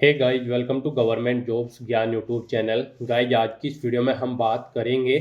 Hey guys, welcome to government jobs Gyan YouTube channel. Guys, आज की इस वीडियो में हम बात करेंगे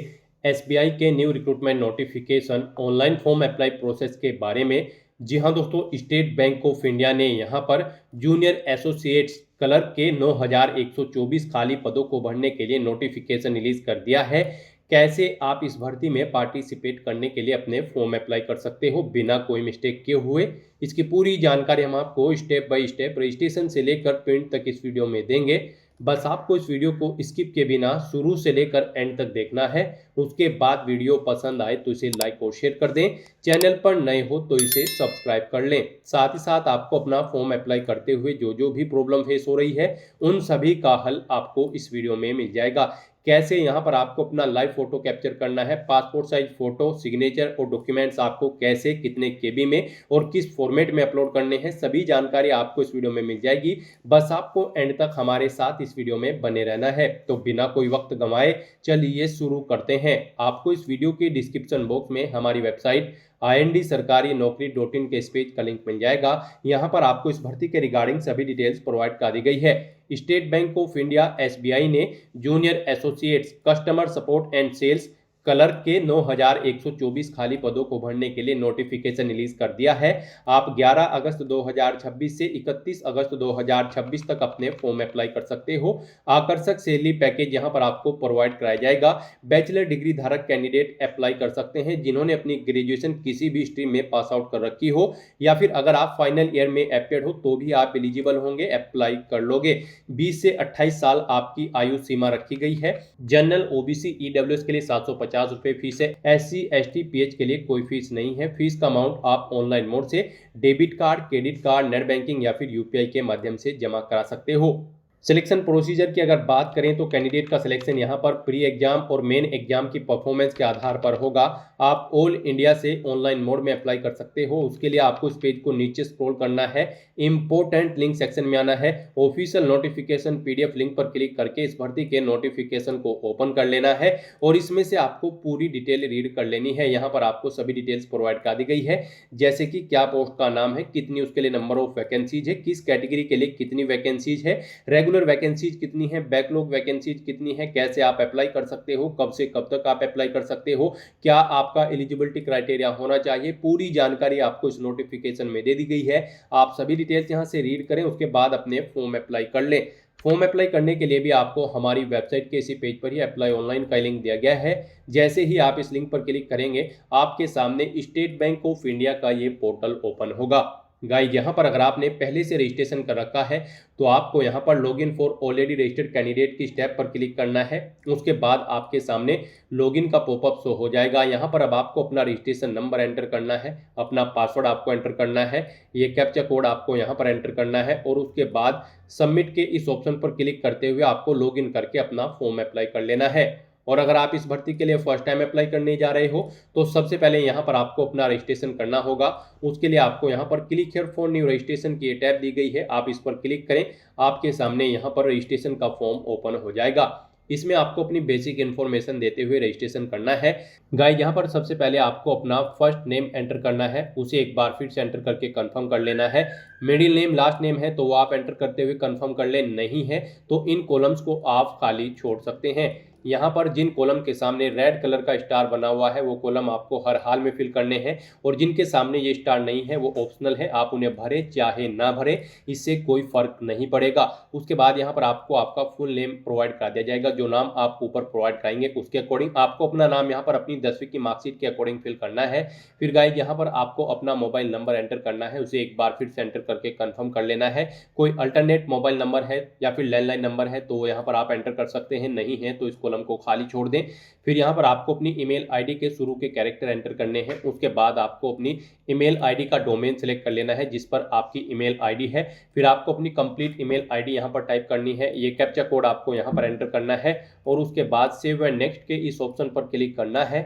एसबीआई के new recruitment notification online form apply process के बारे में। जी हाँ दोस्तों, स्टेट बैंक ऑफ इंडिया ने यहाँ पर जूनियर एसोसिएट्स क्लर्क के 9124 खाली पदों को भरने के लिए नोटिफिकेशन रिलीज कर दिया है। कैसे आप इस भर्ती में पार्टिसिपेट करने के लिए अपने फॉर्म अप्लाई कर सकते हो बिना कोई मिस्टेक किए हुए, इसकी पूरी जानकारी हम आपको स्टेप बाय स्टेप रजिस्ट्रेशन से लेकर प्रिंट तक इस वीडियो में देंगे। बस आपको इस वीडियो को स्किप के बिना शुरू से लेकर एंड तक देखना है। उसके बाद वीडियो पसंद आए तो इसे लाइक और शेयर कर दें। चैनल पर नए हो तो इसे सब्सक्राइब कर लें। साथ ही साथ आपको अपना फॉर्म अप्लाई करते हुए जो जो भी प्रॉब्लम फेस हो रही है उन सभी का हल आपको इस वीडियो में मिल जाएगा। कैसे यहाँ पर आपको अपना लाइव फोटो कैप्चर करना है, पासपोर्ट साइज फोटो, सिग्नेचर और डॉक्यूमेंट्स आपको कैसे कितने केबी में और किस फॉर्मेट में अपलोड करने हैं, सभी जानकारी आपको इस वीडियो में मिल जाएगी। बस आपको एंड तक हमारे साथ इस वीडियो में बने रहना है। तो बिना कोई वक्त गंवाए चलिए शुरू करते हैं। आपको इस वीडियो के डिस्क्रिप्शन बॉक्स में हमारी वेबसाइट IND-sarkari-naukri.in के इस पेज का लिंक मिल जाएगा। यहाँ पर आपको इस भर्ती के रिगार्डिंग सभी डिटेल्स प्रोवाइड कर दी गई है। State Bank of India SBI ने junior associates customer support and sales clerk के 9124 खाली पदों को भरने के लिए नोटिफिकेशन रिलीज कर दिया है। आप 11 अगस्त 2026 से 31 अगस्त 2026 तक अपने फॉर्म अप्लाई कर सकते हो। आकर्षक सैलरी पैकेज यहां पर आपको प्रोवाइड कराया जाएगा। बैचलर डिग्री धारक कैंडिडेट अप्लाई कर सकते हैं जिन्होंने अपनी ग्रेजुएशन किसी भी स्ट्रीम में पास आउट कर रखी हो, या फिर अगर आप फाइनल ईयर में अपेयर हो तो भी आप एलिजिबल होंगे, अप्लाई कर लोगे। 20 से 28 साल आपकी आयु सीमा रखी गई है। जनरल, ओबीसी, ईडब्ल्यूएस के लिए 750 रुपए फीस है। SC ST PH के लिए कोई फीस नहीं है। फीस का अमाउंट आप ऑनलाइन मोड से debit card, credit card, net banking या फिर यूपीआई के माध्यम से जमा करा सकते हो। सिलेक्शन प्रोसीजर की अगर बात करें तो कैंडिडेट का सिलेक्शन यहां पर प्री एग्जाम और मेन एग्जाम की परफॉर्मेंस के आधार पर होगा। आप ऑल इंडिया से ऑनलाइन मोड में अप्लाई कर सकते हो। उसके लिए आपको इस पेज को नीचे स्क्रॉल करना है, इंपोर्टेंट लिंक सेक्शन में आना है, ऑफिशियल नोटिफिकेशन PDF लिंक पर क्लिक करके इस भर्ती के नोटिफिकेशन को ओपन कर लेना है और इसमें से आपको पूरी डिटेल रीड कर लेनी है। यहाँ पर आपको सभी डिटेल्स प्रोवाइड कर दी गई है, जैसे कि क्या पोस्ट का नाम है, कितनी उसके लिए नंबर ऑफ वैकेंसीज है, किस कैटेगरी के लिए कितनी वैकेंसीज है, रेगुलर वैकेंसीज कितनी है, बैकलॉग वैकेंसीज कितनी है, कैसे आप अप्लाई कर सकते हो, कब से कब तक आप अप्लाई कर सकते हो, क्या आपका एलिजिबिलिटी क्राइटेरिया होना चाहिए, पूरी जानकारी आपको इस नोटिफिकेशन में दे दी गई है। आप सभी डिटेल्स यहां से रीड करें, उसके बाद अपने फॉर्म अप्लाई कर लें। फॉर्म अप्लाई करने के लिए भी आपको हमारी वेबसाइट के इसी पेज पर ही अप्लाई ऑनलाइन का लिंक दिया गया है। जैसे ही आप इस लिंक पर क्लिक करेंगे आपके सामने स्टेट बैंक ऑफ इंडिया का ये पोर्टल ओपन होगा। गाइज, यहाँ पर अगर आपने पहले से रजिस्ट्रेशन कर रखा है तो आपको यहाँ पर login for already registered candidate की स्टेप पर क्लिक करना है। उसके बाद आपके सामने लॉगिन का पॉपअप शो हो जाएगा। यहाँ पर अब आपको अपना रजिस्ट्रेशन नंबर एंटर करना है, अपना पासवर्ड आपको एंटर करना है, ये कैप्चा कोड आपको यहाँ पर एंटर करना है और उसके बाद सबमिट के इस ऑप्शन पर क्लिक करते हुए आपको लॉगिन करके अपना फॉर्म अप्लाई कर लेना है। और अगर आप इस भर्ती के लिए फर्स्ट टाइम अप्लाई करने जा रहे हो तो सबसे पहले यहाँ पर आपको अपना रजिस्ट्रेशन करना होगा। उसके लिए आपको यहाँ पर click here for new registration की टैब दी गई है, आप इस पर क्लिक करें। आपके सामने यहाँ पर रजिस्ट्रेशन का फॉर्म ओपन हो जाएगा। इसमें आपको अपनी बेसिक इन्फॉर्मेशन देते हुए रजिस्ट्रेशन करना है। गाइस, यहाँ पर सबसे पहले आपको अपना फर्स्ट नेम एंटर करना है, उसे एक बार फिर से एंटर करके कंफर्म कर लेना है। मिडिल नेम, लास्ट नेम है तो वो आप एंटर करते हुए कंफर्म कर लें, नहीं है तो इन कॉलम्स को आप खाली छोड़ सकते हैं। यहाँ पर जिन कॉलम के सामने रेड कलर का स्टार बना हुआ है वो कॉलम आपको हर हाल में फिल करने हैं और जिनके सामने ये स्टार नहीं है वो ऑप्शनल है, आप उन्हें भरे चाहे ना भरे, इससे कोई फर्क नहीं पड़ेगा। उसके बाद यहाँ पर आपको आपका फुल नेम प्रोवाइड कर दिया जाएगा। जो नाम आप ऊपर प्रोवाइड कराएंगे उसके अकॉर्डिंग आपको अपना नाम यहाँ पर अपनी 10वीं की मार्कशीट के अकॉर्डिंग फिल करना है। फिर गाइस, यहाँ पर आपको अपना मोबाइल नंबर एंटर करना है, उसे एक बार फिर से एंटर करके कंफर्म कर लेना है। कोई अल्टरनेट मोबाइल नंबर है या फिर लैंडलाइन नंबर है तो यहाँ पर आप एंटर कर सकते हैं, नहीं है तो इस कॉलम को खाली छोड़ दें। फिर यहाँ पर आपको अपनी ईमेल आईडी के शुरू के कैरेक्टर एंटर करने हैं। उसके बाद आपको अपनी ईमेल आईडी का डोमेन सेलेक्ट कर लेना है जिस पर आपकी ईमेल आईडी है। फिर आपको अपनी कंप्लीट ईमेल आईडी यहाँ पर टाइप करनी है, ये कैप्चा कोड आपको यहाँ पर एंटर करना है और उसके बाद सेव एंड नेक्स्ट के इस ऑप्शन पर क्लिक करना है।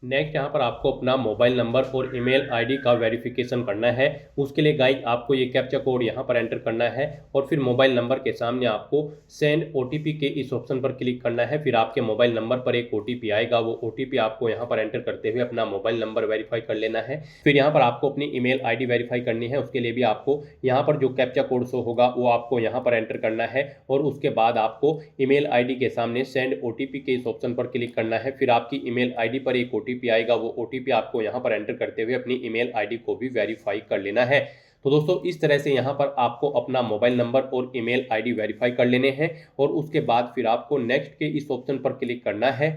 नेक्स्ट यहाँ पर आपको अपना मोबाइल नंबर और ईमेल आईडी का वेरिफिकेशन करना है। उसके लिए गाइस आपको ये कैप्चा कोड यहाँ पर एंटर करना है और फिर मोबाइल नंबर के सामने आपको सेंड ओटीपी के इस ऑप्शन पर क्लिक करना है। फिर आपके मोबाइल नंबर पर एक ओटीपी आएगा, वो ओटीपी आपको यहाँ पर एंटर करते हुए अपना मोबाइल नंबर वेरीफाई कर लेना है। फिर यहाँ पर आपको अपनी ईमेल आईडी वेरीफाई करनी है। उसके लिए भी आपको यहाँ पर जो कैप्चा कोड शो होगा वो आपको यहाँ पर एंटर करना है और उसके बाद आपको ईमेल आईडी के सामने सेंड ओटीपी के इस ऑप्शन पर क्लिक करना है। फिर आपकी ईमेल आईडी पर एक ओटीपी आएगा, वो ओटीपी आपको यहाँ पर एंटर करते हुए अपनी ईमेल आईडी को भी वेरीफाई कर लेना है। तो दोस्तों इस तरह से यहाँ पर आपको अपना मोबाइल नंबर और ईमेल आईडी वेरीफाई कर लेने हैं और उसके बाद फिर आपको नेक्स्ट के इस ऑप्शन पर क्लिक करना है।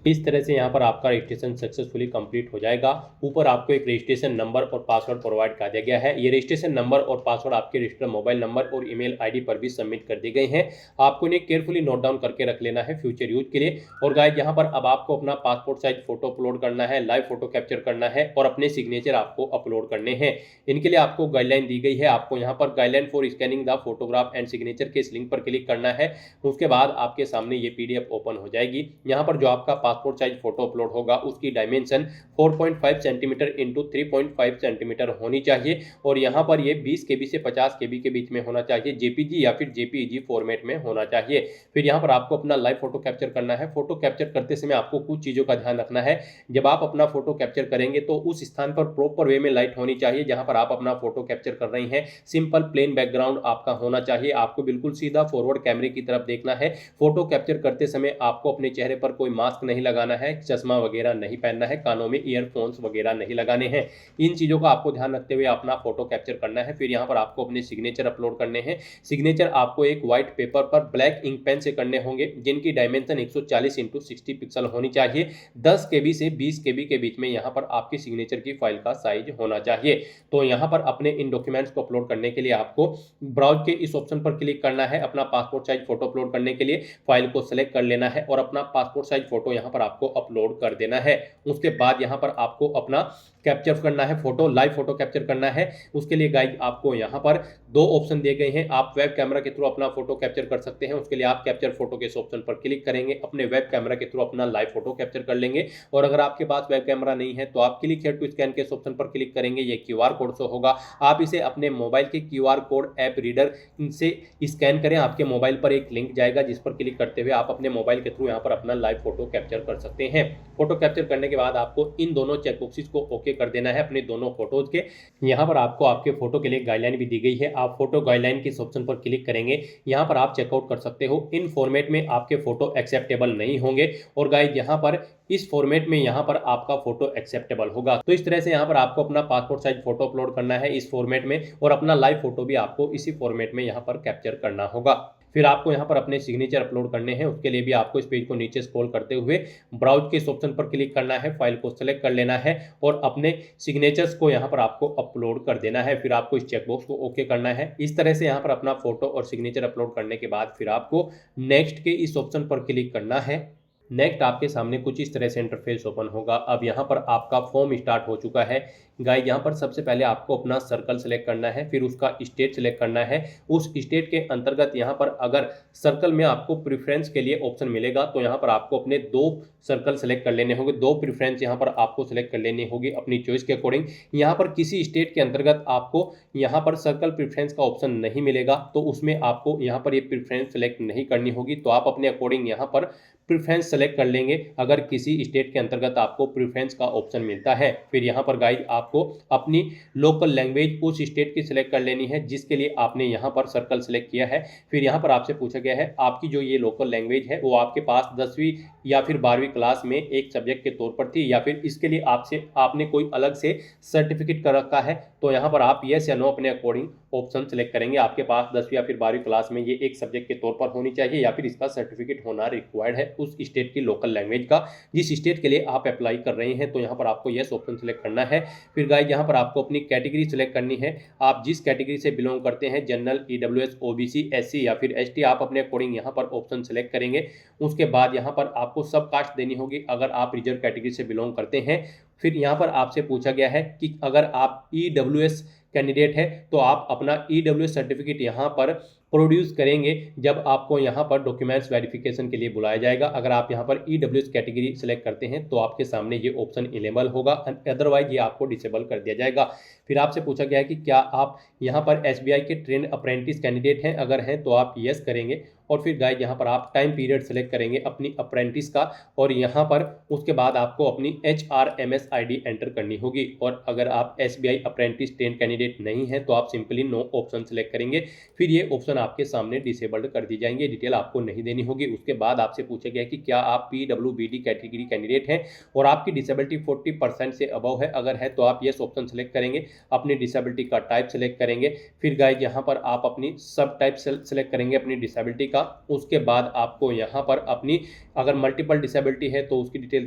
इस तरह से यहाँ पर आपका रजिस्ट्रेशन सक्सेसफुली कंप्लीट हो जाएगा। ऊपर आपको एक रजिस्ट्रेशन नंबर और पासवर्ड प्रोवाइड कर दिया गया है। ये रजिस्ट्रेशन नंबर और पासवर्ड आपके रजिस्टर्ड मोबाइल नंबर और ईमेल आईडी पर भी सबमिट कर दी गई हैं। आपको इन्हें केयरफुली नोट डाउन करके रख लेना है फ्यूचर यूज के लिए। और गाइस यहाँ पर अब आपको अपना पासपोर्ट साइज फोटो अपलोड करना है, लाइव फोटो कैप्चर करना है और अपने सिग्नेचर आपको अपलोड करने हैं। इनके लिए आपको गाइडलाइन दी गई है। आपको यहाँ पर guideline for scanning the photograph and signature के इस लिंक पर क्लिक करना है। उसके बाद आपके सामने ये पीडीएफ ओपन हो जाएगी। यहाँ पर जो आपका पासपोर्ट साइज फोटो अपलोड होगा उसकी डायमेंशन 4.5 सेंटीमीटर इंटू 3.5 सेंटीमीटर होनी चाहिए और यहाँ पर ये 20 केबी से 50 केबी के बीच में होना चाहिए। जेपीजी या फिर जेपीईजी फॉर्मेट में होना चाहिए। फिर यहाँ पर आपको अपना लाइव फोटो कैप्चर करना है। फोटो कैप्चर करते समय आपको कुछ चीज़ों का ध्यान रखना है। जब आप अपना फोटो कैप्चर करेंगे तो उस स्थान पर प्रॉपर वे में लाइट होनी चाहिए जहाँ पर आप अपना फोटो कैप्चर कर रही हैं। सिंपल प्लेन बैकग्राउंड आपका होना चाहिए। आपको बिल्कुल सीधा फॉरवर्ड कैमरे की तरफ देखना है। फोटो कैप्चर करते समय आपको अपने चेहरे पर कोई मास्क नहीं लगाना है, चश्मा वगैरह नहीं पहनना है, कानों में ईयरफोन्स वगैरह नहीं लगाने हैं। इन चीज़ों का आपको ध्यान रखते हुए अपना फोटो कैप्चर करना है। फिर यहाँ पर आपको अपने सिग्नेचर अपलोड करने हैं। सिग्नेचर आपको एक व्हाइट पेपर पर ब्लैक इंक पेन से करने होंगे जिनकी डायमेंशन 140 इंटू 60 पिक्सल होनी चाहिए। 10 केबी से 20 केबी के बीच में यहाँ पर आपकी सिग्नेचर की फाइल का साइज होना चाहिए। तो यहाँ पर अपने इन डॉक्यूमेंट्स को अपलोड करने के लिए आपको ब्राउज के इस ऑप्शन पर क्लिक करना है। अपना पासपोर्ट साइज फोटो अपलोड करने के लिए फाइल को सिलेक्ट कर लेना है और अपना पासपोर्ट साइज फोटो यहाँ पर आपको अपलोड कर देना है। उसके बाद यहाँ पर आपको अपना कैप्चर करना है, फोटो लाइव फोटो कैप्चर करना है। उसके लिए गाइस आपको यहाँ पर दो ऑप्शन दिए गए हैं। आप वेब कैमरा के थ्रू अपना फोटो कैप्चर कर सकते हैं। उसके लिए आप कैप्चर फोटो के इस ऑप्शन पर क्लिक करेंगे, अपने वेब कैमरा के थ्रू अपना लाइव फोटो कैप्चर कर लेंगे। और अगर आपके पास वेब कैमरा नहीं है तो आप क्लिक हियर टू स्कैन के इस ऑप्शन पर क्लिक करेंगे। ये क्यूआर कोड शो होगा, आप इसे अपने मोबाइल के क्यूआर कोड ऐप रीडर से स्कैन करें। आपके मोबाइल पर एक लिंक जाएगा जिस पर क्लिक करते हुए आप अपने मोबाइल के थ्रू यहाँ पर अपना लाइव फोटो कैप्चर कर सकते हैं। फोटो कैप्चर करने के बाद आपको इन दोनों चेकबॉक्सेस को ओके कर देना है अपने दोनों फोटोज के। यहाँ पर आपको आपके फोटो के लिए गाइडलाइन भी दी गई है। आप फोटो गाइडलाइन के इस ऑप्शन पर क्लिक करेंगे, यहाँ पर आप चेकआउट कर सकते हो। इन फॉर्मेट में आपके फोटो एक्सेप्टेबल नहीं होंगे और गाइस यहाँ पर इस फॉर्मेट में यहाँ पर आपका फोटो एक्सेप्टेबल होगा। तो इस तरह से यहाँ पर आपको अपना पासपोर्ट साइज फोटो अपलोड करना है इस फॉर्मेट में और अपना लाइव फोटो भी आपको इसी फॉर्मेट में यहाँ पर कैप्चर करना होगा। फिर आपको यहाँ पर अपने सिग्नेचर अपलोड करने हैं। उसके लिए भी आपको इस पेज को नीचे स्क्रॉल करते हुए ब्राउज के इस ऑप्शन पर क्लिक करना है, फाइल को सेलेक्ट कर लेना है और अपने सिग्नेचर्स को यहाँ पर आपको अपलोड कर देना है। फिर आपको इस चेकबॉक्स को ओके करना है। इस तरह से यहाँ पर अपना फोटो और सिग्नेचर अपलोड करने के बाद फिर आपको नेक्स्ट के इस ऑप्शन पर क्लिक करना है। नेक्स्ट आपके सामने कुछ इस तरह से इंटरफेस ओपन होगा। अब यहाँ पर आपका फॉर्म स्टार्ट हो चुका है। गाइस यहाँ पर सबसे पहले आपको अपना सर्कल सेलेक्ट करना है, फिर उसका स्टेट सेलेक्ट करना है। उस स्टेट के अंतर्गत यहाँ पर अगर सर्कल में आपको प्रेफरेंस के लिए ऑप्शन मिलेगा तो यहाँ पर आपको अपने दो सर्कल सेलेक्ट कर लेने होंगे, दो प्रेफरेंस यहाँ पर आपको सेलेक्ट कर लेनी होगी अपनी चॉइस के अकॉर्डिंग। यहाँ पर किसी स्टेट के अंतर्गत आपको यहाँ पर सर्कल प्रेफरेंस का ऑप्शन नहीं मिलेगा तो उसमें आपको यहाँ पर ये प्रेफरेंस सेलेक्ट नहीं करनी होगी। तो आप अपने अकॉर्डिंग यहाँ पर प्रेफरेंस सेलेक्ट कर लेंगे अगर किसी स्टेट के अंतर्गत आपको प्रेफरेंस का ऑप्शन मिलता है। फिर यहाँ पर गाइस आपको अपनी लोकल लैंग्वेज उस स्टेट की सिलेक्ट कर लेनी है जिसके लिए आपने यहाँ पर सर्कल सेलेक्ट किया है। फिर यहाँ पर आपसे पूछा गया है आपकी जो ये लोकल लैंग्वेज है वो आपके पास 10वीं या फिर 12वीं क्लास में एक सब्जेक्ट के तौर पर थी या फिर इसके लिए आपने कोई अलग से सर्टिफिकेट कर रखा है। तो यहाँ पर आप यस या नो अपने अकॉर्डिंग ऑप्शन सेलेक्ट करेंगे। आपके पास 10वीं या फिर 12वीं क्लास में ये एक सब्जेक्ट के तौर पर होनी चाहिए या फिर इसका सर्टिफिकेट होना रिक्वायर्ड है उस स्टेट की लोकल लैंग्वेज का जिस स्टेट के लिए आप अप्लाई कर रहे हैं। तो यहाँ पर आपको यस ऑप्शन सेलेक्ट करना है। फिर गाइस यहाँ पर आपको अपनी कैटेगरी सेलेक्ट करनी है। आप जिस कैटेगरी से बिलोंग करते हैं, जनरल, ईडब्ल्यूएस, ओबीसी, एससी या फिर एसटी, आप अपने अकॉर्डिंग यहाँ पर ऑप्शन सेलेक्ट करेंगे। उसके बाद यहाँ पर आपको सब कास्ट देनी होगी अगर आप रिजर्व कैटेगरी से बिलोंग करते हैं। फिर यहाँ पर आपसे पूछा गया है कि अगर आप ईडब्ल्यूएस कैंडिडेट है तो आप अपना ईडब्ल्यूएस सर्टिफिकेट यहाँ पर प्रोड्यूस करेंगे जब आपको यहाँ पर डॉक्यूमेंट्स वेरिफिकेशन के लिए बुलाया जाएगा। अगर आप यहाँ पर ईडब्ल्यूएस कैटेगरी सेलेक्ट करते हैं तो आपके सामने ये ऑप्शन इनेबल होगा, अदरवाइज ये आपको डिसेबल कर दिया जाएगा। फिर आपसे पूछा गया है कि क्या आप यहाँ पर एसबीआई के ट्रेंड अप्रेंटिस कैंडिडेट हैं, अगर हैं तो आप यस करेंगे। और फिर गाइस यहाँ पर आप टाइम पीरियड सेलेक्ट करेंगे अपनी अप्रेंटिस का, और यहाँ पर उसके बाद आपको अपनी HRMS ID एंटर करनी होगी। और अगर आप SBI अप्रेंटिस ट्रेन कैंडिडेट नहीं है तो आप सिंपली नो ऑप्शन सेलेक्ट करेंगे। फिर ये ऑप्शन आपके सामने डिसेबल्ड कर दी जाएंगे, डिटेल आपको नहीं देनी होगी। उसके बाद आपसे पूछा गया कि क्या आप PWBD कैटेगरी कैंडिडेट हैं और आपकी डिसेबिलिटी 40% से अबव है, अगर है तो आप येस ऑप्शन सेलेक्ट करेंगे, अपनी डिसेबिलिटी का टाइप सेलेक्ट करेंगे। फिर गाइस यहाँ पर आप अपनी सब टाइप सेलेक्ट करेंगे अपनी डिसेबिलिटी का। उसके बाद आपको यहाँ पर अपनी अगर मल्टीपल डिसेबिलिटी है तो उसकी डिटेल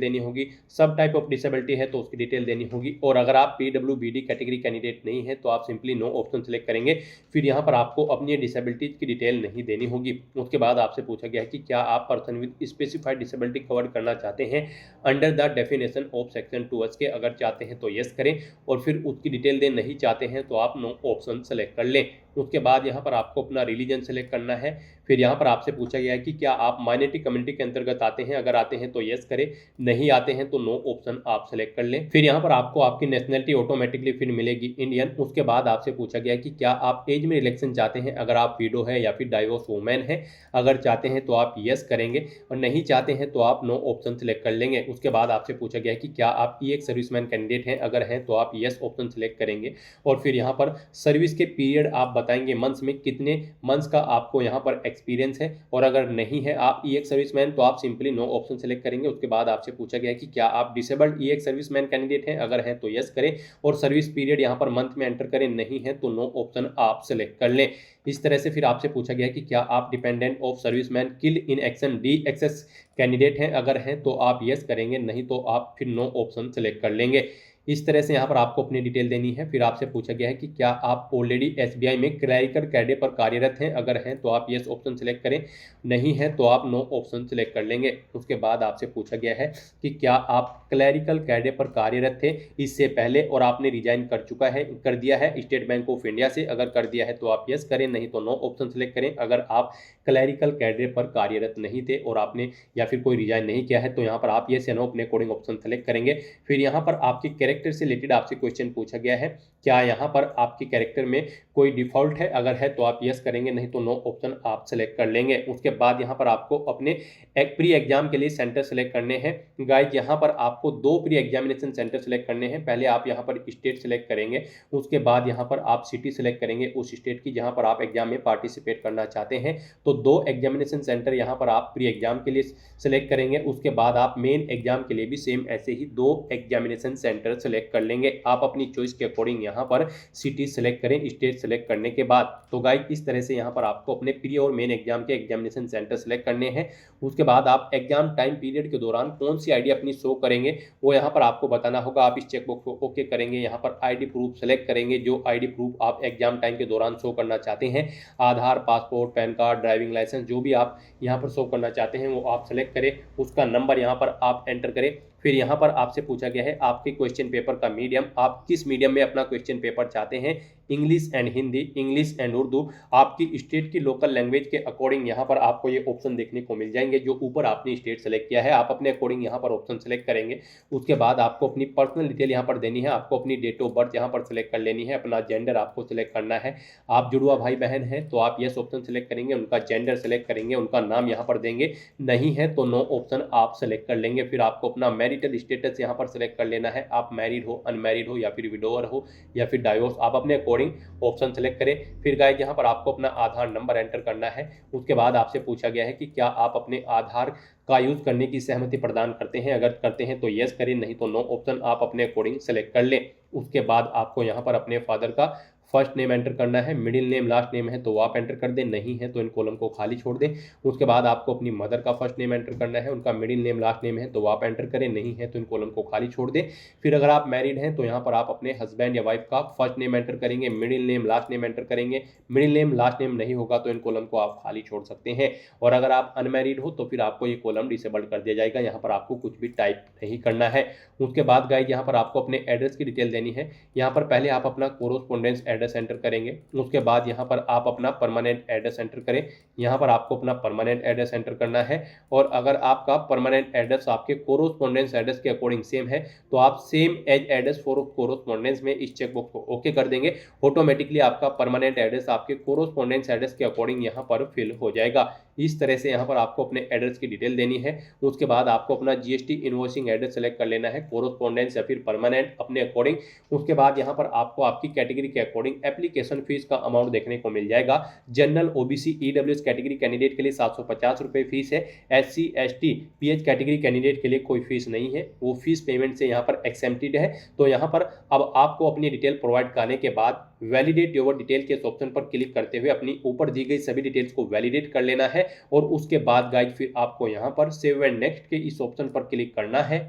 देनी होगी, सब टाइप ऑफ डिसेबिलिटी है तो उसकी डिटेल देनी होगी। और अगर आप PWBD कैटेगरी कैंडिडेट नहीं है तो आप सिंपली नो ऑप्शन सेलेक्ट करेंगे। फिर यहाँ पर आपको अपनी डिसेबिलिटी की डिटेल नहीं देनी होगी। उसके बाद आपसे पूछा गया है कि क्या आप person with specified disability cover करना चाहते हैं under the definition of section 2H के, अगर चाहते हैं तो यस करें और फिर उसकी डिटेल दें, नहीं चाहते हैं तो आप नो ऑप्शन सेलेक्ट कर लें। उसके बाद यहाँ पर आपको अपना रिलीजन सेलेक्ट करना है। फिर यहाँ पर आपसे पूछा गया है कि क्या आप माइनॉरिटी कम्युनिटी के अंतर्गत आते हैं, अगर आते हैं तो यस करें, नहीं आते हैं तो नो ऑप्शन आप सेलेक्ट कर लें। फिर यहाँ पर आपको आपकी नेशनलिटी ऑटोमेटिकली फिर मिलेगी इंडियन। उसके बाद आपसे पूछा गया है कि क्या आप एज में रिलैक्सेशन चाहते हैं, अगर आप विडो है या फिर डाइवोर्स वुमेन है, अगर चाहते हैं तो आप यस करेंगे और नहीं चाहते हैं तो आप नो ऑप्शन सेलेक्ट कर लेंगे। उसके बाद आपसे पूछा गया है कि क्या आप EX सर्विसमैन कैंडिडेट हैं, अगर हैं तो आप यस ऑप्शन सेलेक्ट करेंगे। और फिर यहाँ पर सर्विस के पीरियड आप बताएंगे मंथ्स में, कितने मंथ्स का आपको यहाँ पर एक्सपीरियंस है, और अगर नहीं है आप EX सर्विसमैन तो आप सिंपली नो ऑप्शन सेलेक्ट करेंगे। उसके बाद आपसे पूछा गया है कि क्या आप डिसेबल्ड EX सर्विसमैन कैंडिडेट हैं, अगर हैं तो यस करें और सर्विस पीरियड यहाँ पर मंथ में एंटर करें, नहीं है तो नो ऑप्शन आप सेलेक्ट कर लें। इस तरह से फिर आपसे पूछा गया है कि क्या आप dependent of serviceman kill in action DXS candidate हैं, अगर हैं तो आप यस करेंगे, नहीं तो आप फिर नो ऑप्शन सेलेक्ट कर लेंगे। इस तरह से यहाँ पर आपको अपनी डिटेल देनी है। फिर आपसे पूछा गया है कि क्या आप ऑलरेडी SBI में क्लरिकल कैडर पर कार्यरत हैं, अगर हैं तो आप यस ऑप्शन सेलेक्ट करें, नहीं है तो आप नो ऑप्शन सेलेक्ट कर लेंगे। उसके बाद आपसे पूछा गया है कि क्या आप क्लरिकल कैडर पर कार्यरत थे इससे पहले और आपने रिजाइन कर दिया है स्टेट बैंक ऑफ इंडिया से, अगर कर दिया है तो आप यस करें, नहीं तो नो ऑप्शन सेलेक्ट करें। अगर आप क्लरिकल कैडर पर कार्यरत नहीं थे और आपने या फिर कोई रिजाइन नहीं किया है तो यहाँ पर आप यस या नो अपने अकॉर्डिंग ऑप्शन सेलेक्ट करेंगे। फिर यहाँ पर आपके कैरेक्टर से रिलेटेड आपसे क्वेश्चन पूछा गया है, क्या यहाँ पर आपके कैरेक्टर में कोई डिफॉल्ट है, अगर है तो आप यस करेंगे, नहीं तो नो ऑप्शन आप सेलेक्ट कर लेंगे। उसके बाद यहाँ पर आपको अपने एक प्री एग्जाम के लिए सेंटर सेलेक्ट करने हैं। गाइज यहाँ पर आपको 2 प्री एग्जामिनेशन सेंटर सेलेक्ट करने हैं। पहले आप यहाँ पर स्टेट सेलेक्ट करेंगे, उसके बाद यहाँ पर आप सिटी सेलेक्ट करेंगे उस स्टेट की जहाँ पर आप एग्जाम में पार्टिसिपेट करना चाहते हैं। तो 2 एग्जामिनेशन सेंटर यहाँ पर आप प्री एग्जाम के लिए सेलेक्ट करेंगे। उसके बाद आप मेन एग्जाम के लिए भी सेम ऐसे ही 2 एग्जामिनेशन सेंटर सेलेक्ट कर लेंगे। आप अपनी चॉइस के अकॉर्डिंग यहाँ पर सिटी सेलेक्ट करें स्टेट सेलेक्ट करने के बाद। तो गाइस इस तरह से यहाँ पर आपको अपने प्री और मेन एग्जाम के एग्जामिनेशन सेंटर सेलेक्ट करने हैं। उसके बाद आप एग्जाम टाइम पीरियड के दौरान कौन सी आईडी अपनी शो करेंगे वो यहाँ पर आपको बताना होगा। आप इस चेकबॉक्स को ओके करेंगे, यहाँ पर आईडी प्रूफ सेलेक्ट करेंगे, जो आईडी प्रूफ आप एग्जाम टाइम के दौरान शो करना चाहते हैं, Aadhaar, passport, PAN card, driving licence, जो भी आप यहाँ पर शो करना चाहते हैं वो आप सेलेक्ट करें, उसका नंबर यहाँ पर आप एंटर करें। फिर यहाँ पर आपसे पूछा गया है आपके क्वेश्चन पेपर का मीडियम, आप किस मीडियम में अपना क्वेश्चन पेपर चाहते हैं, English and Hindi, English and Urdu, आपकी स्टेट की लोकल लैंग्वेज के अकॉर्डिंग यहाँ पर आपको ये ऑप्शन देखने को मिल जाएंगे जो ऊपर आपने स्टेट सेलेक्ट किया है, आप अपने अकॉर्डिंग यहाँ पर ऑप्शन सेलेक्ट करेंगे। उसके बाद आपको अपनी पर्सनल डिटेल यहाँ पर देनी है, आपको अपनी डेट ऑफ बर्थ यहाँ पर सेलेक्ट कर लेनी है, अपना जेंडर आपको सेलेक्ट करना है। आप जुड़वा भाई बहन हैं तो आप यस ऑप्शन सेलेक्ट करेंगे, उनका जेंडर सेलेक्ट करेंगे, उनका नाम यहाँ पर देंगे, नहीं है तो नो ऑप्शन आप सेलेक्ट कर लेंगे। फिर आपको अपना मैरिटल स्टेटस यहाँ पर सेलेक्ट कर लेना है, आप मैरिड हो, अनमैरिड हो या फिर विडोवर हो या फिर डाइवोर्स, आप अपने अकॉर्डिंग ऑप्शन सेलेक्ट करें। फिर गाइस यहाँ पर आपको अपना आधार नंबर एंटर करना है। उसके बाद आपसे पूछा गया है कि क्या आप अपने आधार का यूज करने की सहमति प्रदान करते हैं, अगर करते हैं तो यस करें, नहीं तो नो ऑप्शन आप अपने अकॉर्डिंग सेलेक्ट कर लें। उसके बाद आपको यहाँ पर अपने फादर का फर्स्ट नेम एंटर करना है, मिडिल नेम लास्ट नेम है तो वो आप एंटर कर दें, नहीं है तो इन कॉलम को खाली छोड़ दें। उसके बाद आपको अपनी मदर का फर्स्ट नेम एंटर करना है, उनका मिडिल नेम लास्ट नेम है तो वो आप एंटर करें, नहीं है तो इन कॉलम को खाली छोड़ दें। फिर अगर आप मैरिड हैं तो यहाँ पर आप अपने हस्बैंड या वाइफ का फर्स्ट नेम एंटर करेंगे, middle name last name enter करेंगे, मिडिल नेम लास्ट नेम नहीं होगा तो इन कॉलम को आप खाली छोड़ सकते हैं। और अगर आप अनमैरिड हो तो फिर आपको ये कॉलम डिसेबल्ड कर दिया जाएगा, यहाँ पर आपको कुछ भी टाइप नहीं करना है। उसके बाद गाइस यहाँ पर आपको अपने एड्रेस की डिटेल देनी है। यहाँ पर पहले आप अपना कोरोस्पोंडेंस एड्रेस एंटर करेंगे। उसके बाद यहाँ पर आप अपना परमानेंट एड्रेस एंटर करें। यहाँ पर आपको अपना परमानेंट एड्रेस एंटर करना है और अगर आपका परमानेंट एड्रेस आपके कोरोस्पोंडेंस एड्रेस के अकॉर्डिंग सेम है तो आप same as address for correspondence में इस चेकबॉक्स को ओके कर देंगे। ऑटोमेटिकली आपका परमानेंट एड्रेस आपके कोरोस्पोंडेंस एड्रेस के अकॉर्डिंग यहाँ पर फिल हो जाएगा। इस तरह से यहाँ पर आपको अपने एड्रेस की डिटेल देनी है। उसके बाद आपको अपना जीएसटी इनवॉइसिंग एड्रेस सेलेक्ट कर लेना है, कोरोस्पोंडेंस या फिर परमानेंट अपने अकॉर्डिंग। उसके बाद यहाँ पर आपको आपकी कैटेगरी के अकॉर्डिंग एप्लीकेशन फीस का अमाउंट देखने को मिल जाएगा। General, OBC, EWS category candidate के लिए 750 रुपये फीस है। SC, ST, pH category candidate के लिए कोई फीस नहीं है, वो फीस पेमेंट से यहाँ पर एक्सेम्प्टेड है। तो यहाँ पर अब आपको अपनी डिटेल प्रोवाइड करने के बाद वैलिडेट योर डिटेल के इस ऑप्शन पर क्लिक करते हुए अपनी ऊपर दी गई सभी डिटेल्स को वैलिडेट कर लेना है और उसके बाद गाइज फिर आपको यहाँ पर सेव एंड नेक्स्ट के इस ऑप्शन पर क्लिक करना है।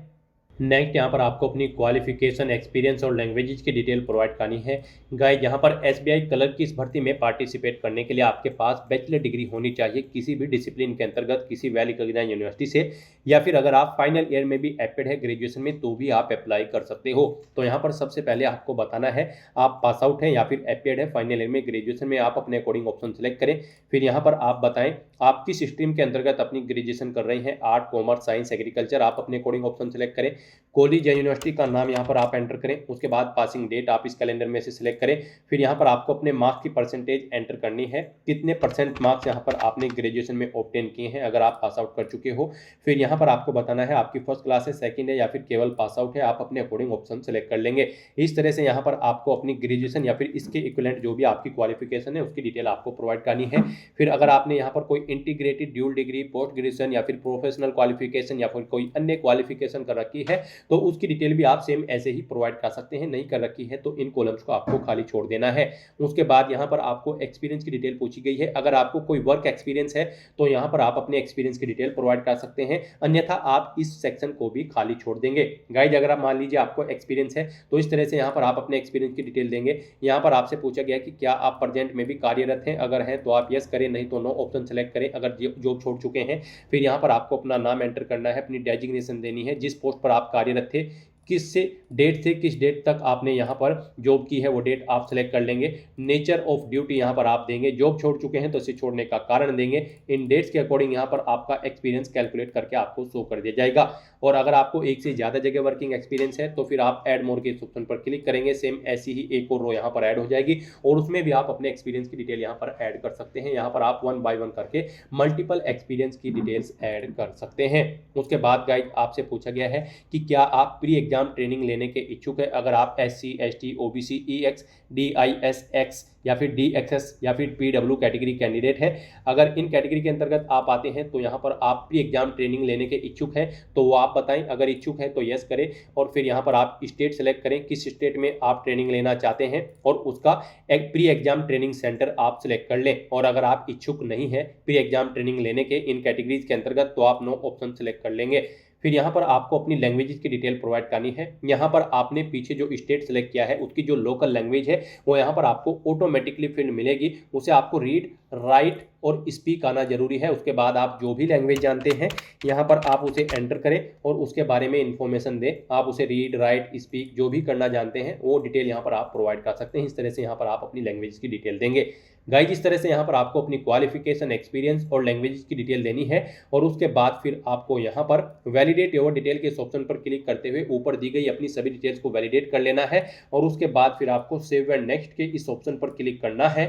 नेक्स्ट यहाँ पर आपको अपनी क्वालिफिकेशन, एक्सपीरियंस और लैंग्वेजेस की डिटेल प्रोवाइड करनी है। गाइस यहाँ पर एसबीआई क्लर्क की इस भर्ती में पार्टिसिपेट करने के लिए आपके पास बैचलर डिग्री होनी चाहिए किसी भी डिसिप्लिन के अंतर्गत, किसी वेल रिकॉग्नाइज्ड यूनिवर्सिटी से, या फिर अगर आप फाइनल ईयर में भी एपेड है ग्रेजुएशन में तो भी आप अप्लाई कर सकते हो। तो यहाँ पर सबसे पहले आपको बताना है आप पास आउट हैं या फिर एपेड है फाइनल ईयर में ग्रेजुएशन में, आप अपने अकॉर्डिंग ऑप्शन सेलेक्ट करें। फिर यहाँ पर आप बताएं आप किस स्ट्रीम के अंतर्गत अपनी ग्रेजुएशन कर रहे हैं, आर्ट, कॉमर्स, साइंस, एग्रीकल्चर, आप अपने अकॉर्डिंग ऑप्शन सेलेक्ट करें। कॉलेज या यूनिवर्सिटी का नाम यहाँ पर आप एंटर करें। उसके बाद पासिंग डेट आप इस कैलेंडर में से सिलेक्ट करें। फिर यहाँ पर आपको अपने मार्क्स की परसेंटेज एंटर करनी है, कितने परसेंट मार्क्स यहाँ पर आपने ग्रेजुएशन में ऑब्टेन किए हैं अगर आप पास आउट कर चुके हो। फिर यहाँ पर आपको बताना है आपकी फर्स्ट क्लास है, सेकंड है या फिर केवल पास आउट है, आप अपने अकॉर्डिंग ऑप्शन सेलेक्ट कर लेंगे। इस तरह से यहाँ पर आपको अपनी ग्रेजुएशन या फिर इसके इक्विवेलेंट जो भी आपकी क्वालिफिकेशन है उसकी डिटेल आपको प्रोवाइड करनी है। फिर अगर आपने यहाँ पर कोई integrated dual degree, post graduation या फिर प्रोफेशनल क्वालिफिकेशन या फिर कोई अन्य क्वालिफिकेशन कर रखी है तो उसकी डिटेल भी आप सेम ऐसे ही प्रोवाइड कर सकते हैं। नहीं कर रखी है तो इन कॉलम्स को आपको खाली छोड़ देना है। उसके बाद यहाँ पर आपको एक्सपीरियंस की डिटेल पूछी गई है। अगर आपको कोई वर्क एक्सपीरियंस है तो यहाँ पर आप अपने एक्सपीरियंस की डिटेल प्रोवाइड कर सकते हैं, अन्यथा आप इस सेक्शन को भी खाली छोड़ देंगे। गाइज अगर आप मान लीजिए आपको एक्सपीरियंस है तो इस तरह से यहाँ पर आप अपने एक्सपीरियंस की डिटेल देंगे। यहाँ पर आपसे पूछा गया कि क्या आप प्रेजेंट में भी कार्यरत हैं, अगर हैं तो आप यस करें, नहीं तो नो ऑप्शन सेलेक्ट करें अगर जॉब छोड़ चुके हैं। फिर यहाँ पर आपको अपना नाम एंटर करना है, अपनी डेजिग्नेशन देनी है, जिस पोस्ट पर आप कार्यरत थे किस से डेट से किस डेट तक आपने यहाँ पर जॉब की है वो डेट आप सेलेक्ट कर लेंगे। नेचर ऑफ ड्यूटी यहाँ पर आप देंगे, जॉब छोड़ चुके हैं तो इसे छोड़ने का कारण देंगे। इन डेट्स के अकॉर्डिंग यहाँ पर आपका एक्सपीरियंस कैलकुलेट करके आपको शो कर दिया जाएगा। और अगर आपको एक से ज़्यादा जगह वर्किंग एक्सपीरियंस है तो फिर आप ऐड मोर के ऑप्शन पर क्लिक करेंगे। सेम ऐसी ही एक और रो यहाँ पर ऐड हो जाएगी और उसमें भी आप अपने एक्सपीरियंस की डिटेल यहाँ पर ऐड कर सकते हैं। यहाँ पर आप 1 बाय 1 करके मल्टीपल एक्सपीरियंस की डिटेल्स ऐड कर सकते हैं। उसके बाद गाइड आपसे पूछा गया है कि क्या आप प्री एग्जाम ट्रेनिंग लेने के इच्छुक है। अगर आप एससी, एसटी, ओबीसी, ईएक्स, डीआईएसएक्स या फिर डीएक्सएस या फिर पीडब्ल्यू कैटेगरी कैंडिडेट है, अगर इन कैटेगरी के अंतर्गत आप आते हैं तो यहाँ पर आप प्री एग्जाम ट्रेनिंग लेने के इच्छुक हैं तो वो आप बताएं। अगर इच्छुक है तो यस करें और फिर यहाँ पर आप स्टेट सेलेक्ट करें किस स्टेट में आप ट्रेनिंग लेना चाहते हैं और उसका एक प्री एग्जाम ट्रेनिंग सेंटर आप सिलेक्ट कर लें। और अगर आप इच्छुक नहीं है प्री एग्जाम ट्रेनिंग लेने के इन कैटेगरीज के अंतर्गत तो आप नो ऑप्शन सेलेक्ट कर लेंगे। फिर यहाँ पर आपको अपनी लैंग्वेजेस की डिटेल प्रोवाइड करनी है। यहाँ पर आपने पीछे जो स्टेट सेलेक्ट किया है उसकी जो लोकल लैंग्वेज है वो यहाँ पर आपको ऑटोमेटिकली फील्ड मिलेगी, उसे आपको रीड, राइट और स्पीक आना जरूरी है। उसके बाद आप जो भी लैंग्वेज जानते हैं यहाँ पर आप उसे एंटर करें और उसके बारे में इंफॉर्मेशन दें। आप उसे रीड, राइट, स्पीक जो भी करना जानते हैं वो डिटेल यहाँ पर आप प्रोवाइड कर सकते हैं। इस तरह से यहाँ पर आप अपनी लैंग्वेज की डिटेल देंगे। गाइज इस तरह से यहाँ पर आपको अपनी क्वालिफिकेशन, एक्सपीरियंस और लैंग्वेज की डिटेल देनी है और उसके बाद फिर आपको यहाँ पर वैलिडेट योर डिटेल के इस ऑप्शन पर क्लिक करते हुए ऊपर दी गई अपनी सभी डिटेल्स को वैलिडेट कर लेना है और उसके बाद फिर आपको सेव एंड नेक्स्ट के इस ऑप्शन पर क्लिक करना है।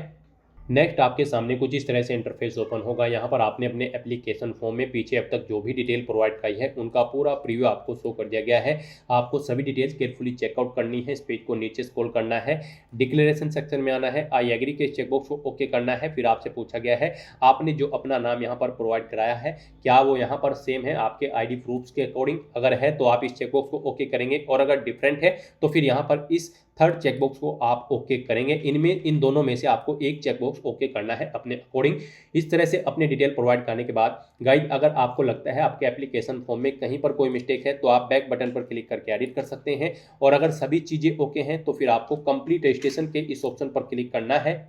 नेक्स्ट आपके सामने कुछ इस तरह से इंटरफेस ओपन होगा। यहाँ पर आपने अपने एप्लीकेशन फॉर्म में पीछे अब तक जो भी डिटेल प्रोवाइड की है उनका पूरा प्रीव्यू आपको शो कर दिया गया है। आपको सभी डिटेल्स केयरफुली चेकआउट करनी है। इस पेज को नीचे स्क्रॉल करना है, डिक्लेरेशन सेक्शन में आना है, आई एग्री के चेकबॉक्स को ओके करना है। फिर आपसे पूछा गया है आपने जो अपना नाम यहाँ पर प्रोवाइड कराया है क्या वो यहाँ पर सेम है आपके आईडी प्रूफ्स के अकॉर्डिंग। अगर है तो आप इस चेकबॉक्स को ओके करेंगे और अगर डिफरेंट है तो फिर यहाँ पर इस थर्ड चेकबॉक्स को आप ओके करेंगे। इन दोनों में से आपको एक चेकबॉक्स ओके करना है अपने अकॉर्डिंग। इस तरह से अपने डिटेल प्रोवाइड करने के बाद गाइड अगर आपको लगता है आपके एप्लीकेशन फॉर्म में कहीं पर कोई मिस्टेक है तो आप बैक बटन पर क्लिक करके एडिट कर सकते हैं और अगर सभी चीज़ें ओके हैं तो फिर आपको कंप्लीट रजिस्ट्रेशन के इस ऑप्शन पर क्लिक करना है।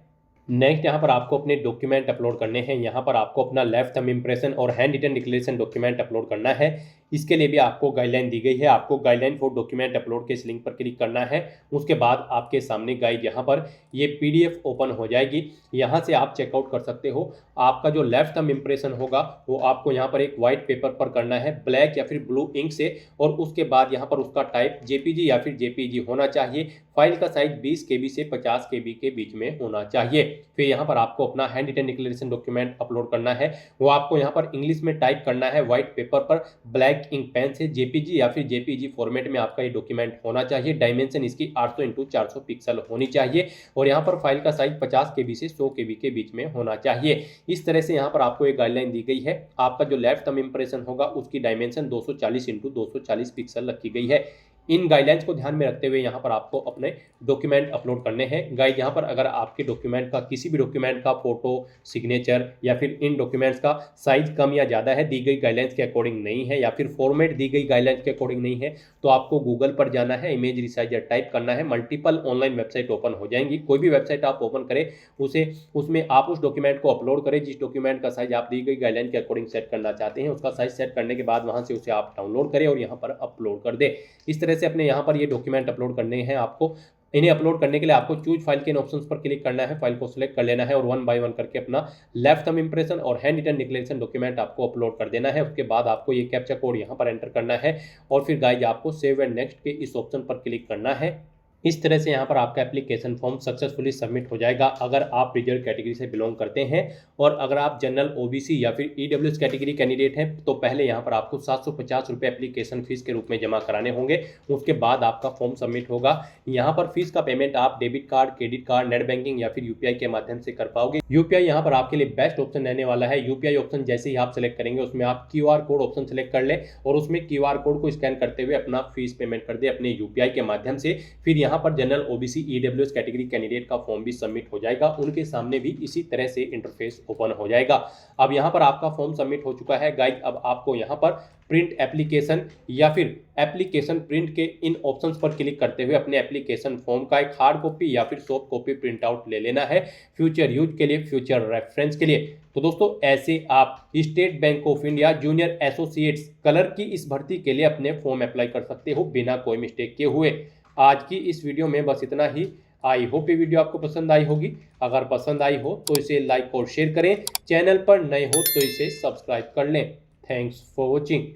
नेक्स्ट यहाँ पर आपको अपने डॉक्यूमेंट अपलोड करने हैं। यहाँ पर आपको अपना लेफ्ट थंब इंप्रेशन और handwritten declaration document upload करना है। इसके लिए भी आपको गाइडलाइन दी गई है। आपको गाइडलाइन फॉर डॉक्यूमेंट अपलोड के इस लिंक पर क्लिक करना है। उसके बाद आपके सामने गाइड यहाँ पर ये पीडीएफ ओपन हो जाएगी। यहाँ से आप चेकआउट कर सकते हो। आपका जो लेफ्ट थंब इम्प्रेशन होगा वो आपको यहाँ पर एक व्हाइट पेपर पर करना है, ब्लैक या फिर ब्लू इंक से, और उसके बाद यहाँ पर उसका टाइप जेपीजी या फिर जेपीजी होना चाहिए। फाइल का साइज 20 केबी से 50 केबी के बीच में होना चाहिए। फिर यहाँ पर आपको अपना handwritten declaration document upload करना है। वो आपको यहाँ पर इंग्लिश में टाइप करना है व्हाइट पेपर पर ब्लैक इंक पेन से। जेपीजी या फिर जेपीजी फॉर्मेट में आपका ये डॉक्यूमेंट होना चाहिए। डायमेंशन इसकी 800 × 400 पिक्सल होनी चाहिए और यहाँ पर फाइल का साइज 50 केबी से 100 केबी के बीच में होना चाहिए। इस तरह से यहाँ पर आपको एक गाइडलाइन दी गई है। आपका जो लेफ्ट थंब इंप्रेशन होगा उसकी डायमेंशन 240 × 240 पिक्सल रखी गई है। इन गाइडलाइंस को ध्यान में रखते हुए यहाँ पर आपको अपने डॉक्यूमेंट अपलोड करने हैं। गाइड यहाँ पर अगर आपके डॉक्यूमेंट का किसी भी डॉक्यूमेंट का फोटो, सिग्नेचर या फिर इन डॉक्यूमेंट्स का साइज कम या ज़्यादा है, दी गई गाइडलाइंस के अकॉर्डिंग नहीं है, या फिर फॉर्मेट दी गई गाइडलाइंस के अकॉर्डिंग नहीं है, तो आपको गूगल पर जाना है, इमेज रिसाइजर टाइप करना है। मल्टीपल ऑनलाइन वेबसाइट ओपन हो जाएंगी। कोई भी वेबसाइट आप ओपन करें उसमें आप उस डॉक्यूमेंट को अपलोड करें जिस डॉक्यूमेंट का साइज आप दी गई गाइडलाइन के अकॉर्डिंग सेट करना चाहते हैं। उसका साइज सेट करने के बाद वहाँ से उसे आप डाउनलोड करें और यहाँ पर अपलोड कर दें। इस तरह से अपने यहाँ पर ये डॉक्यूमेंट अपलोड करने हैं आपको। इन्हें अपलोड करने के लिए आपको चूज फाइल के इन ऑप्शंस पर क्लिक करना है, फाइल को सिलेक्ट कर लेना है और 1 बाय 1 करके अपना लेफ्ट थंब इंप्रेशन और हैंड रिटन डिक्लेरेशन डॉक्यूमेंट आपको अपलोड कर देना है। उसके बाद आपको ये कैप्चा कोड यहाँ पर एंटर करना है और फिर गाइस आपको सेव एंड नेक्स्ट के इस ऑप्शन पर क्लिक करना है। इस तरह से यहाँ पर आपका एप्लीकेशन फॉर्म सक्सेसफुली सबमिट हो जाएगा अगर आप रिजर्व कैटेगरी से बिलोंग करते हैं। और अगर आप जनरल ओबीसी या फिर ईडब्ल्यूएस कैटेगरी कैंडिडेट हैं तो पहले यहाँ पर आपको 750 रुपये एप्लीकेशन फीस के रूप में जमा कराने होंगे। उसके बाद आपका फॉर्म सबमिट होगा। यहाँ पर फीस का पेमेंट आप debit card, credit card, net banking या फिर यूपीआई के माध्यम से कर पाओगे। यूपीआई यहाँ पर आपके लिए बेस्ट ऑप्शन रहने वाला है। यूपीआई ऑप्शन जैसे ही आप सेलेक्ट करेंगे उसमें आप क्यूआर कोड ऑप्शन सेलेक्ट कर लें और उसमें क्यूआर कोड को स्कैन करते हुए अपना फीस पेमेंट कर दे अपने यूपीआई के माध्यम से। फिर यहाँ पर general OBC EWS category candidate का फॉर्म भी सबमिट हो जाएगा। उनके सामने भी इसी तरह से इंटरफेस ओपन हो जाएगा। अब यहाँ पर आपका फॉर्म सबमिट हो चुका है गाइस। अब आपको यहाँ पर प्रिंट एप्लीकेशन या फिर एप्लीकेशन प्रिंट के इन ऑप्शंस पर क्लिक करते हुए अपने एप्लीकेशन फॉर्म का एक हार्ड कॉपी या फिर सॉफ्ट कॉपी प्रिंट आउट ले लेना है फ्यूचर यूज के लिए, फ्यूचर रेफरेंस के लिए। तो दोस्तों ऐसे आप state Bank of India junior associates colour की इस भर्ती के लिए अपने फॉर्म अप्लाई कर सकते हो बिना कोई मिस्टेक किए हुए। आज की इस वीडियो में बस इतना ही। आई होप ये वीडियो आपको पसंद आई होगी। अगर पसंद आई हो तो इसे लाइक और शेयर करें। चैनल पर नए हो तो इसे सब्सक्राइब कर लें। Thanks for watching.